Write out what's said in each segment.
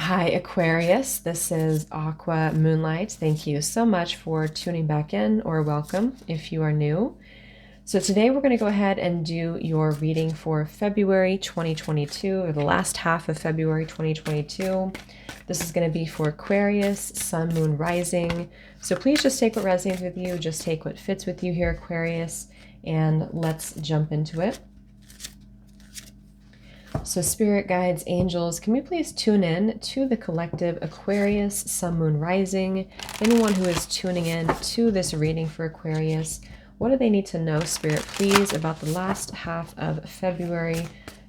Hi, Aquarius. This is Aqua Moonlight. Thank you so much for tuning back in, or welcome if you are new. So today we're going to go ahead and do your reading for February 2022, or the last half of February 2022. This is going to be for Aquarius, Sun, Moon, Rising. So please just take what resonates with you, just take what fits with you here, Aquarius, and let's jump into it. So spirit guides, angels, can we please tune in to the collective Aquarius, Sun, Moon, Rising? Anyone who is tuning in to this reading for Aquarius, what do they need to know, Spirit, please, about the last half of February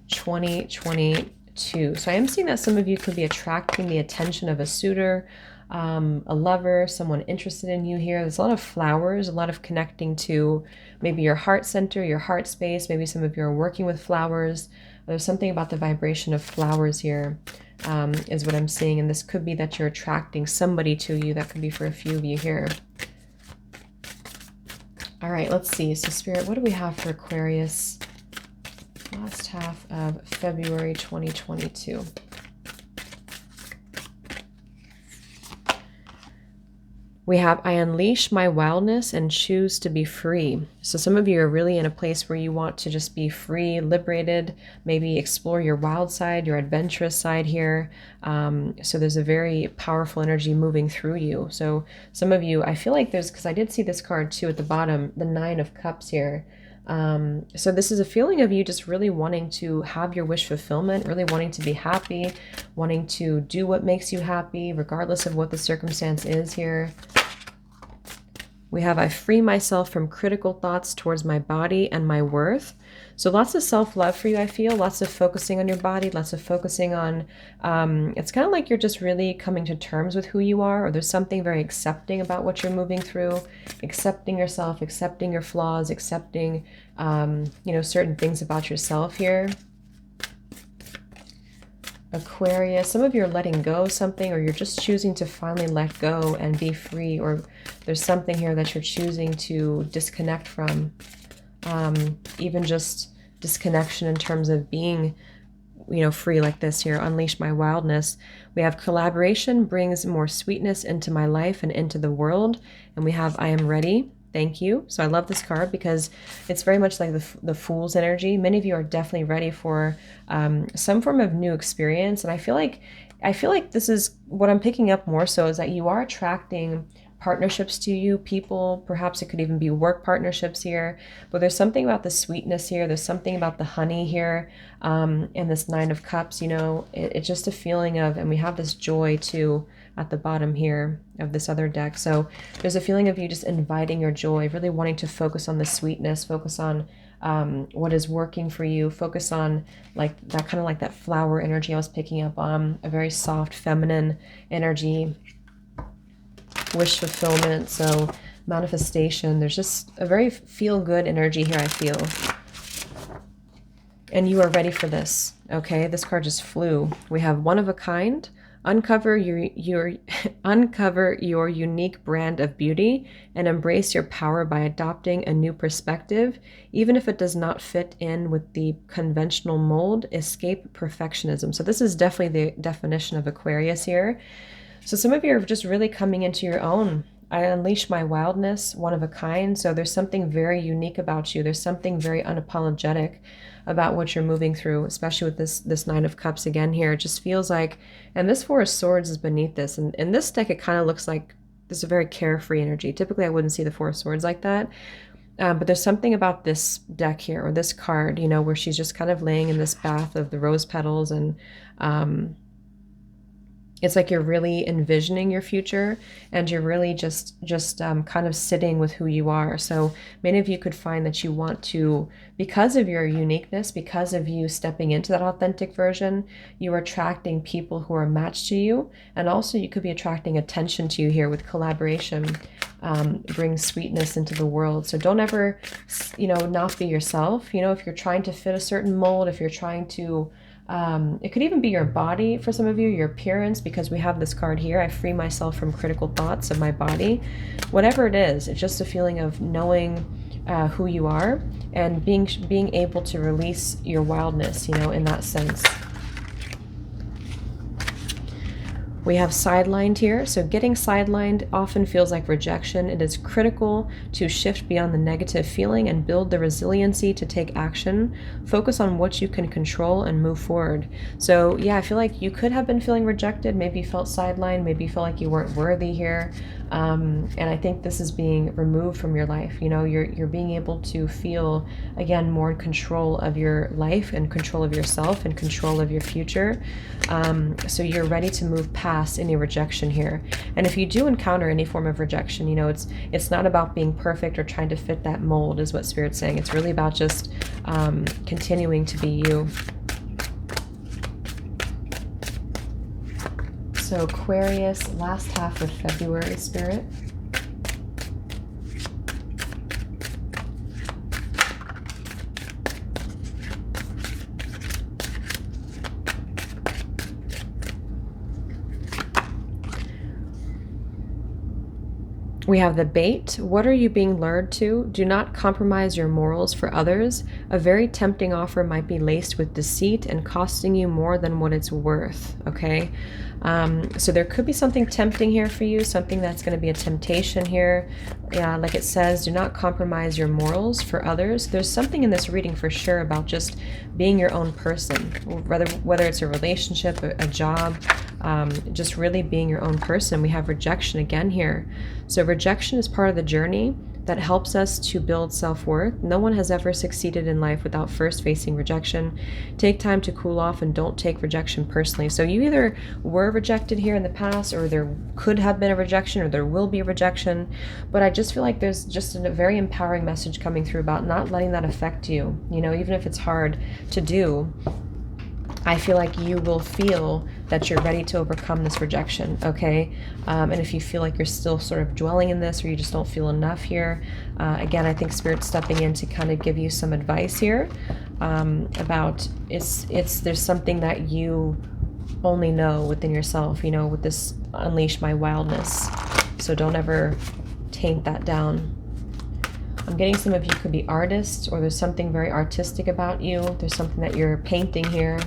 2022? So I am seeing that some of you could be attracting the attention of a suitor, a lover, someone interested in you here. There's a lot of flowers, a lot of connecting to maybe your heart center, your heart space. Maybe some of you are working with flowers. There's something about the vibration of flowers here, is what I'm seeing. And this could be that you're attracting somebody to you. That could be for a few of you here. All right, let's see. So Spirit, what do we have for Aquarius? Last half of February 2022. We have, I unleash my wildness and choose to be free. So some of you are really in a place where you want to just be free, liberated, maybe explore your wild side, your adventurous side here. So there's a very powerful energy moving through you. So some of you, I feel like there's, because I did see this card too at the bottom, the Nine of Cups here. So this is a feeling of you just really wanting to have your wish fulfillment, really wanting to be happy, wanting to do what makes you happy, regardless of what the circumstance is here. We have, I free myself from critical thoughts towards my body and my worth. So lots of self-love for you, I feel. Lots of focusing on your body, lots of focusing on, it's kind of like you're just really coming to terms with who you are, or there's something very accepting about what you're moving through, accepting yourself, accepting your flaws, accepting, certain things about yourself here. Aquarius, some of you are letting go of something, or you're just choosing to finally let go and be free, or there's something here that you're choosing to disconnect from. Even just disconnection in terms of being, free like this here. Unleash my wildness. We have collaboration brings more sweetness into my life and into the world. And we have, I am ready. Thank you. So I love this card because it's very much like the Fool's energy. Many of you are definitely ready for some form of new experience. And I feel like this is what I'm picking up more so, is that you are attracting partnerships to you, people. Perhaps it could even be work partnerships here. But there's something about the sweetness here. There's something about the honey here, and this Nine of Cups. It's just a feeling of, and we have this joy too at the bottom here of this other deck. So there's a feeling of you just inviting your joy, really wanting to focus on the sweetness, focus on what is working for you, focus on like that kind of like that flower energy I was picking up on, a very soft feminine energy, wish fulfillment, so manifestation. There's just a very feel-good energy here, I feel. And you are ready for this, okay? This card just flew. We have one of a kind. Uncover your uncover your unique brand of beauty and embrace your power by adopting a new perspective, even if it does not fit in with the conventional mold. Escape perfectionism. So this is definitely the definition of Aquarius here. So some of you are just really coming into your own. I unleash my wildness, one of a kind. So there's something very unique about you. There's something very unapologetic about what you're moving through, especially with this Nine of Cups again here. It just feels like, and this Four of Swords is beneath this. And in this deck, it kind of looks like this is a very carefree energy. Typically, I wouldn't see the Four of Swords like that. But there's something about this deck here, or this card, where she's just kind of laying in this bath of the rose petals, and it's like you're really envisioning your future, and you're really just kind of sitting with who you are. So many of you could find that you want to, because of your uniqueness, because of you stepping into that authentic version, you are attracting people who are matched to you. And also you could be attracting attention to you here with collaboration, bring sweetness into the world. So don't ever, not be yourself. If you're trying to fit a certain mold, if you're trying to, it could even be your body for some of you, your appearance, because we have this card here. I free myself from critical thoughts of my body. Whatever it is, it's just a feeling of knowing who you are and being able to release your wildness, in that sense. We have sidelined here. So getting sidelined often feels like rejection. It is critical to shift beyond the negative feeling and build the resiliency to take action. Focus on what you can control and move forward. So yeah, I feel like you could have been feeling rejected. Maybe you felt sidelined. Maybe you felt like you weren't worthy here. And I think this is being removed from your life. You know, you're being able to feel, again, more in control of your life and control of yourself and control of your future. So you're ready to move past any rejection here. And if you do encounter any form of rejection, you know, it's not about being perfect or trying to fit that mold, is what Spirit's saying. It's really about just continuing to be you. So Aquarius, last half of February, Spirit. We have the bait. What are you being lured to? Do not compromise your morals for others. A very tempting offer might be laced with deceit and costing you more than what it's worth, okay? So there could be something tempting here for you, something that's going to be a temptation here. Yeah, like it says, do not compromise your morals for others. There's something in this reading for sure about just being your own person, whether it's a relationship, a job, just really being your own person. We have rejection again here. So rejection is part of the journey that helps us to build self-worth. No one has ever succeeded in life without first facing rejection. Take time to cool off and don't take rejection personally. So you either were rejected here in the past, or there could have been a rejection, or there will be a rejection. But I just feel like there's just a very empowering message coming through about not letting that affect you. You know, even if it's hard to do, I feel like you will feel that you're ready to overcome this rejection, okay? And if you feel like you're still sort of dwelling in this, or you just don't feel enough here, again, I think Spirit's stepping in to kind of give you some advice here about there's something that you only know within yourself, you know, with this unleash my wildness. So don't ever taint that down. I'm getting some of you could be artists, or there's something very artistic about you. There's something that you're painting here.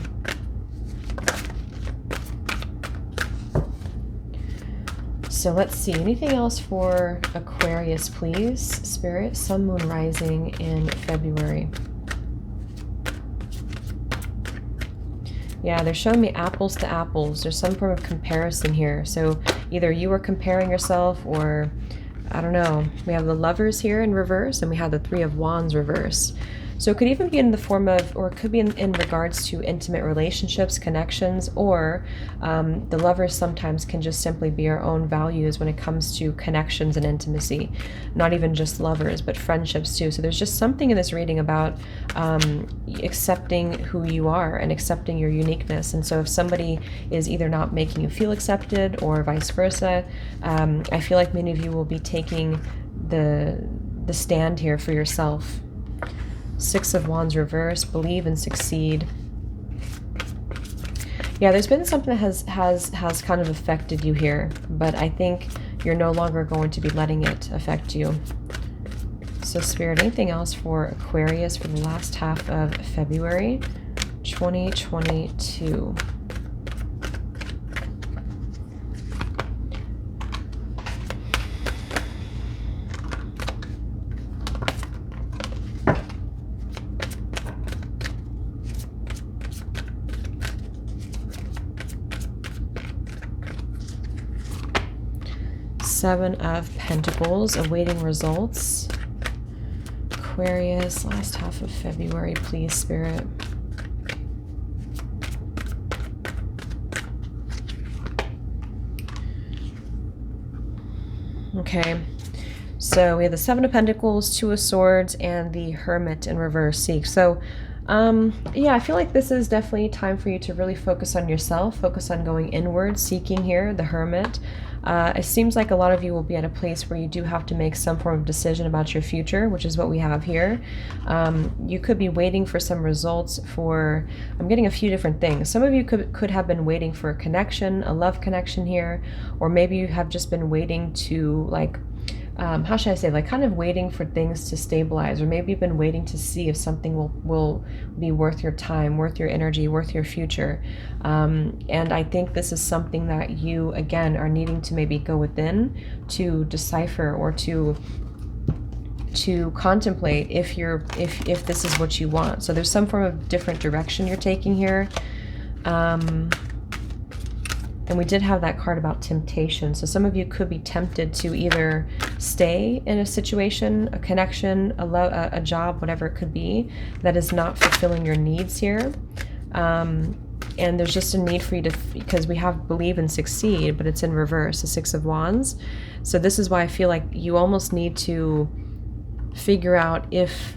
So let's see, anything else for Aquarius, please? Spirit, Sun, Moon, Rising in February. Yeah, they're showing me apples to apples. There's some form of comparison here. So either you are comparing yourself, or I don't know. We have the Lovers here in reverse, and we have the Three of Wands reverse. So it could even be in the form of, or it could be in regards to intimate relationships, connections, or the Lovers sometimes can just simply be our own values when it comes to connections and intimacy. Not even just lovers, but friendships too. So there's just something in this reading about accepting who you are and accepting your uniqueness. And so if somebody is either not making you feel accepted, or vice versa, I feel like many of you will be taking the stand here for yourself. Six of Wands reverse, believe and succeed. Yeah, there's been something that has kind of affected you here, but I think you're no longer going to be letting it affect you. So Spirit, anything else for Aquarius for the last half of February 2022? Seven of Pentacles, awaiting results. Aquarius, last half of February, please, Spirit. Okay, so we have the Seven of Pentacles, Two of Swords, and the Hermit in reverse. So yeah, I feel like this is definitely time for you to really focus on yourself, focus on going inward, seeking here, the Hermit. It seems like a lot of you will be at a place where you do have to make some form of decision about your future, which is what we have here. You could be waiting for some results for, I'm getting a few different things. Some of you could have been waiting for a connection, a love connection here, or maybe you have just been waiting to like how should I say, like kind of waiting for things to stabilize, or maybe you've been waiting to see if something will be worth your time, worth your energy, worth your future. And I think this is something that you, again, are needing to maybe go within to decipher, or to contemplate if this is what you want. So there's some form of different direction you're taking here. And we did have that card about temptation. So some of you could be tempted to either stay in a situation, a connection, a job, whatever it could be, that is not fulfilling your needs here. And there's just a need for you to, because we have believe and succeed, but it's in reverse, the Six of Wands. So this is why I feel like you almost need to figure out if,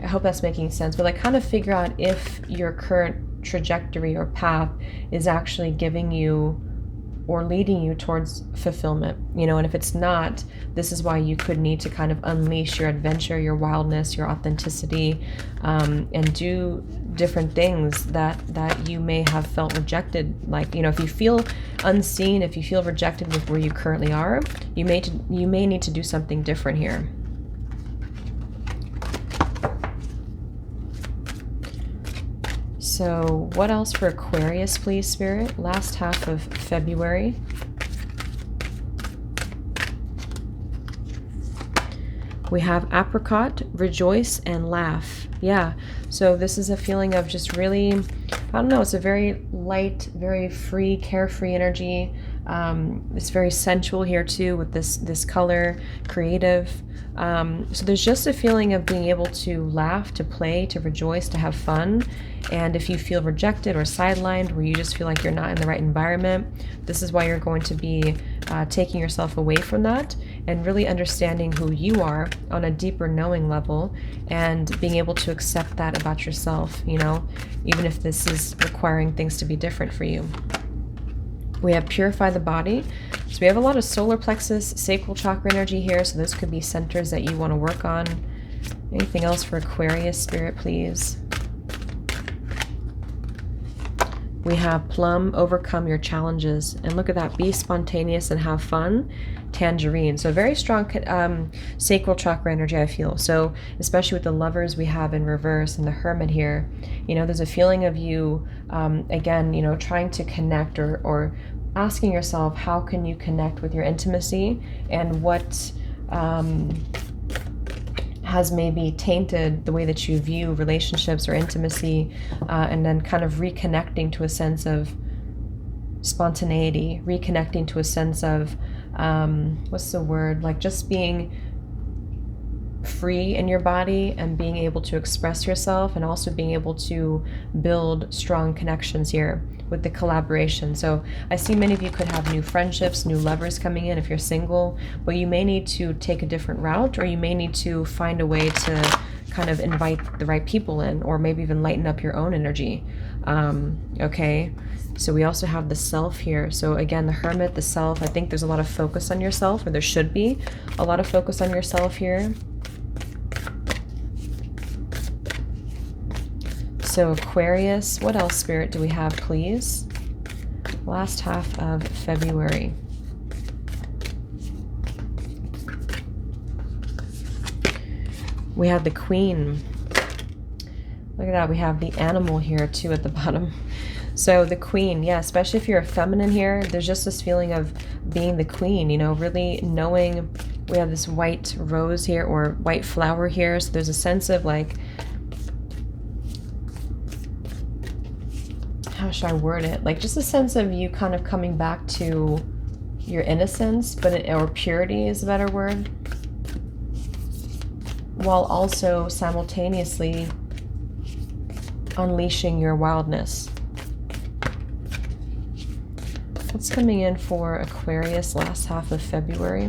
I hope that's making sense, but like kind of figure out if your current trajectory or path is actually giving you or leading you towards fulfillment, you know. And if it's not, this is why you could need to kind of unleash your adventure, your wildness, your authenticity, and do different things that you may have felt rejected. Like, you know, if you feel unseen, if you feel rejected with where you currently are, you may need to do something different here. So what else for Aquarius, please, Spirit? Last half of February. We have apricot, rejoice, and laugh. Yeah, so this is a feeling of just really, I don't know, it's a very light, very free, carefree energy. It's very sensual here too, with this color, creative. So there's just a feeling of being able to laugh, to play, to rejoice, to have fun. And if you feel rejected or sidelined, where you just feel like you're not in the right environment, this is why you're going to be taking yourself away from that and really understanding who you are on a deeper knowing level, and being able to accept that about yourself, you know, even if this is requiring things to be different for you. We have purify the body. So we have a lot of solar plexus, sacral chakra energy here. So those could be centers that you want to work on. Anything else for Aquarius, Spirit, please? We have plum, overcome your challenges. And look at that, be spontaneous and have fun. Tangerine. So very strong sacral chakra energy, I feel. So especially with the Lovers we have in reverse and the Hermit here, you know, there's a feeling of you, again, you know, trying to connect, or asking yourself, how can you connect with your intimacy, and what has maybe tainted the way that you view relationships or intimacy, and then kind of reconnecting to a sense of spontaneity, reconnecting to a sense of, what's the word, like just being free in your body and being able to express yourself, and also being able to build strong connections here with the collaboration. So I see many of you could have new friendships, new lovers coming in if you're single, but you may need to take a different route, or you may need to find a way to kind of invite the right people in, or maybe even lighten up your own energy. Okay, so we also have the self here. So again, the Hermit, the self, I think there's a lot of focus on yourself, or there should be a lot of focus on yourself here. So Aquarius, what else, Spirit, do we have, please? Last half of February. We have the Queen. Look at that, we have the animal here too at the bottom. So the Queen, yeah, especially if you're a feminine here, there's just this feeling of being the queen, you know, really knowing. We have this white rose here, or white flower here, so there's a sense of like, how should I word it? Like just a sense of you kind of coming back to your innocence, or purity is a better word, while also simultaneously unleashing your wildness. What's coming in for Aquarius last half of February?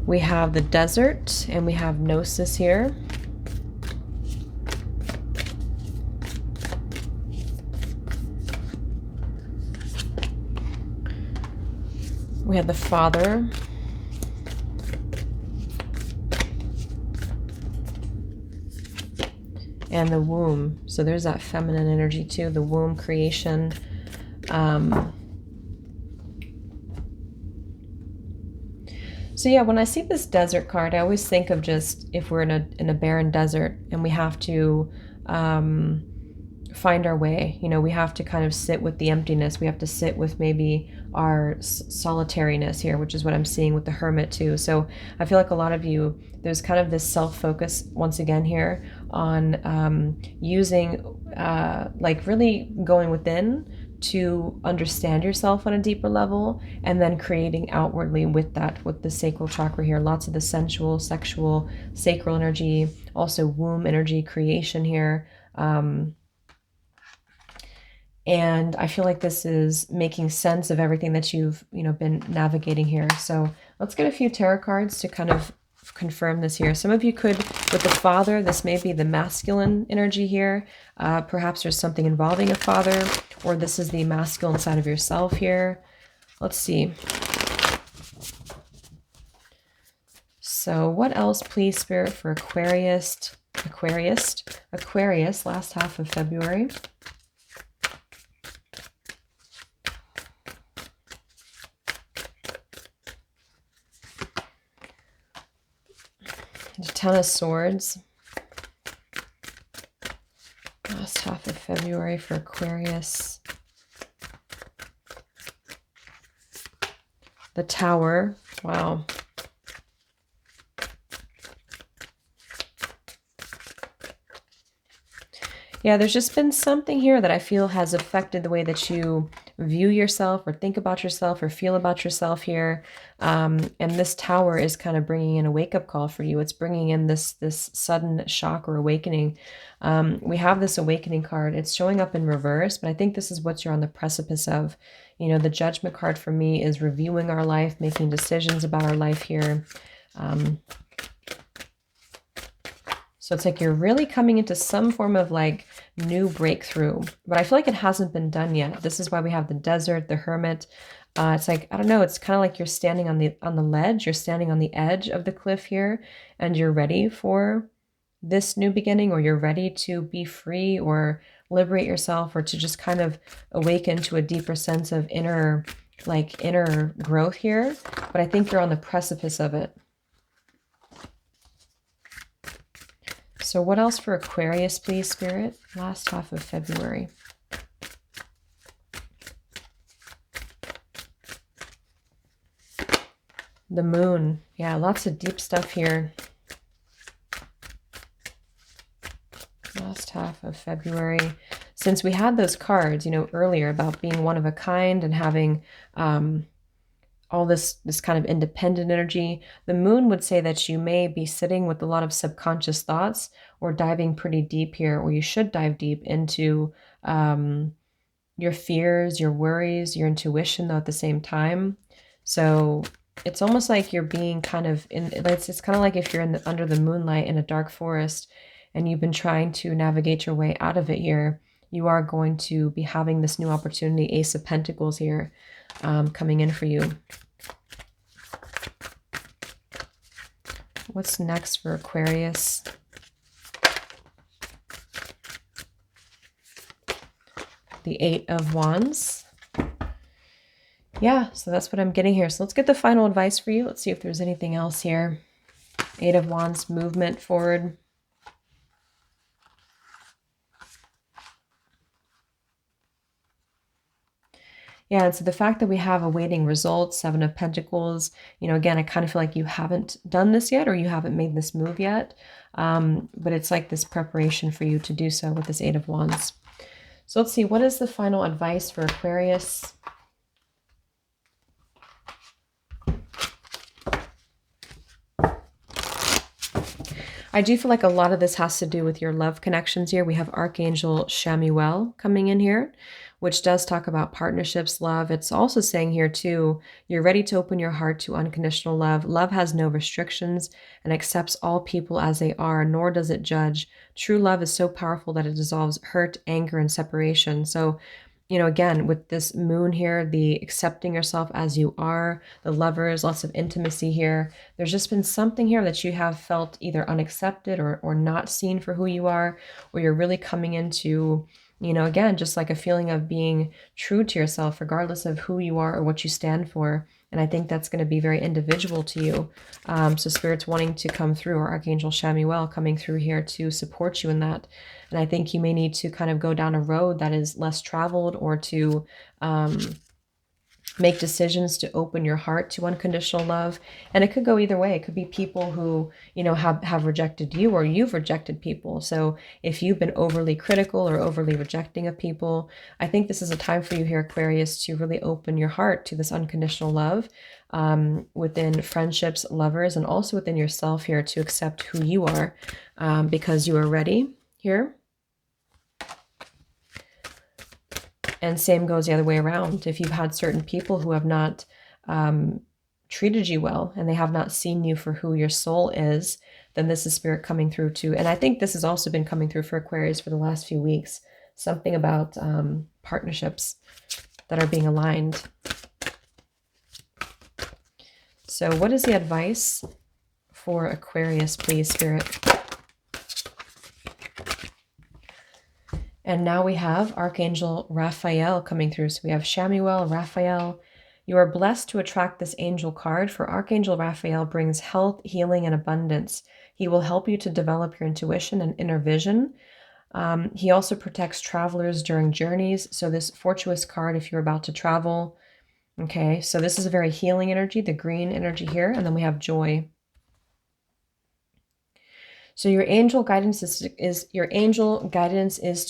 We have the desert, and we have gnosis here. We have the Father. And the womb. So there's that feminine energy too, the womb, creation. So yeah, when I see this desert card, I always think of just if we're in a barren desert and we have to um, find our way. You know, we have to kind of sit with the emptiness. We have to sit with maybe our solitariness here, which is what I'm seeing with the Hermit too. So I feel like a lot of you, there's kind of this self-focus once again here on using, like really going within to understand yourself on a deeper level, and then creating outwardly with that, with the sacral chakra here. Lots of the sensual, sexual, sacral energy, also womb energy creation here. And I feel like this is making sense of everything that you've, been navigating here. So let's get a few tarot cards to kind of confirm this here. Some of you could, with the father, this may be the masculine energy here. Perhaps there's something involving a father, or this is the masculine side of yourself here. Let's see. So what else, please, Spirit, for Aquarius, last half of February. The Ten of Swords. Last half of February for Aquarius. The Tower. Wow. Yeah, there's just been something here that I feel has affected the way that you view yourself or think about yourself or feel about yourself here. And this Tower is kind of bringing in a wake-up call for you. It's bringing in this sudden shock or awakening. We have this awakening card. It's showing up in reverse, but I think this is what you're on the precipice of. You know, the Judgment card for me is reviewing our life, making decisions about our life here. So it's like you're really coming into some form of like new breakthrough, but I feel like it hasn't been done yet. This is why we have the desert, the Hermit. It's like, I don't know, it's kind of like you're standing on the ledge, you're standing on the edge of the cliff here, and you're ready for this new beginning, or you're ready to be free or liberate yourself, or to just kind of awaken to a deeper sense of inner growth here. But I think you're on the precipice of it. So what else for Aquarius, please, Spirit? Last half of February. The Moon. Yeah, lots of deep stuff here. Last half of February. Since we had those cards, earlier about being one of a kind and having all this kind of independent energy, the Moon would say that you may be sitting with a lot of subconscious thoughts, or diving pretty deep here, or you should dive deep into your fears, your worries, your intuition, though, at the same time. So it's almost like you're being kind of it's kind of like if you're under the moonlight in a dark forest and you've been trying to navigate your way out of it here. You are going to be having this new opportunity, Ace of Pentacles here, coming in for you. What's next for Aquarius? The Eight of Wands. Yeah, so that's what I'm getting here. So let's get the final advice for you. Let's see if there's anything else here. Eight of Wands, movement forward. Yeah, and so the fact that we have awaiting results, Seven of Pentacles, again, I kind of feel like you haven't done this yet, or you haven't made this move yet. But it's like this preparation for you to do so with this Eight of Wands. So let's see, what is the final advice for Aquarius? I do feel like a lot of this has to do with your love connections here. We have Archangel Chamuel coming in here, which does talk about partnerships, love. It's also saying here too, you're ready to open your heart to unconditional love. Love has no restrictions and accepts all people as they are, nor does it judge. True love is so powerful that it dissolves hurt, anger, and separation. So, again, with this Moon here, the accepting yourself as you are, the Lovers, lots of intimacy here. There's just been something here that you have felt either unaccepted or not seen for who you are, or you're really coming into You know, again, just like a feeling of being true to yourself, regardless of who you are or what you stand for. And I think that's going to be very individual to you. So Spirit's wanting to come through, or Archangel Chamuel coming through here to support you in that. And I think you may need to kind of go down a road that is less traveled, or to make decisions to open your heart to unconditional love. And it could go either way. It could be people who, you know, have rejected you, or you've rejected people. So if you've been overly critical or overly rejecting of people, I think this is a time for you here, Aquarius, to really open your heart to this unconditional love within friendships, lovers, and also within yourself here, to accept who you are because you are ready here. And same goes the other way around. If you've had certain people who have not treated you well, and they have not seen you for who your soul is, then this is Spirit coming through too. And I think this has also been coming through for Aquarius for the last few weeks. Something about partnerships that are being aligned. So what is the advice for Aquarius, please, Spirit? And now we have Archangel Raphael coming through. So we have Chamuel, Raphael. You are blessed to attract this angel card, for Archangel Raphael brings health, healing, and abundance. He will help you to develop your intuition and inner vision. He also protects travelers during journeys. So this fortuitous card, if you're about to travel. Okay, so this is a very healing energy, the green energy here. And then we have joy. So your angel guidance is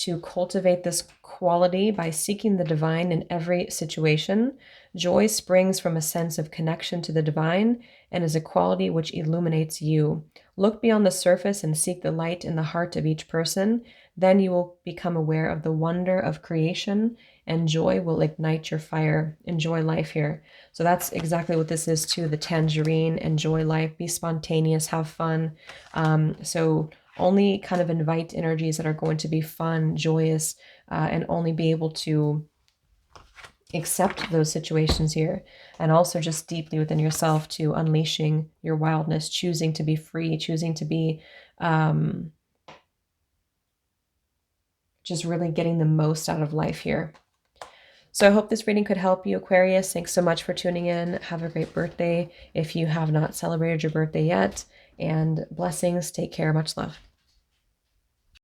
to cultivate this quality by seeking the divine in every situation. Joy springs from a sense of connection to the divine and is a quality which illuminates you. Look beyond the surface and seek the light in the heart of each person. Then you will become aware of the wonder of creation, and joy will ignite your fire. Enjoy life here. So that's exactly what this is too, the tangerine. Enjoy life, be spontaneous, have fun. So only kind of invite energies that are going to be fun, joyous, and only be able to accept those situations here. And also just deeply within yourself, to unleashing your wildness, choosing to be free, choosing to be just really getting the most out of life here. So I hope this reading could help you, Aquarius. Thanks so much for tuning in. Have a great birthday if you have not celebrated your birthday yet. And blessings. Take care. Much love.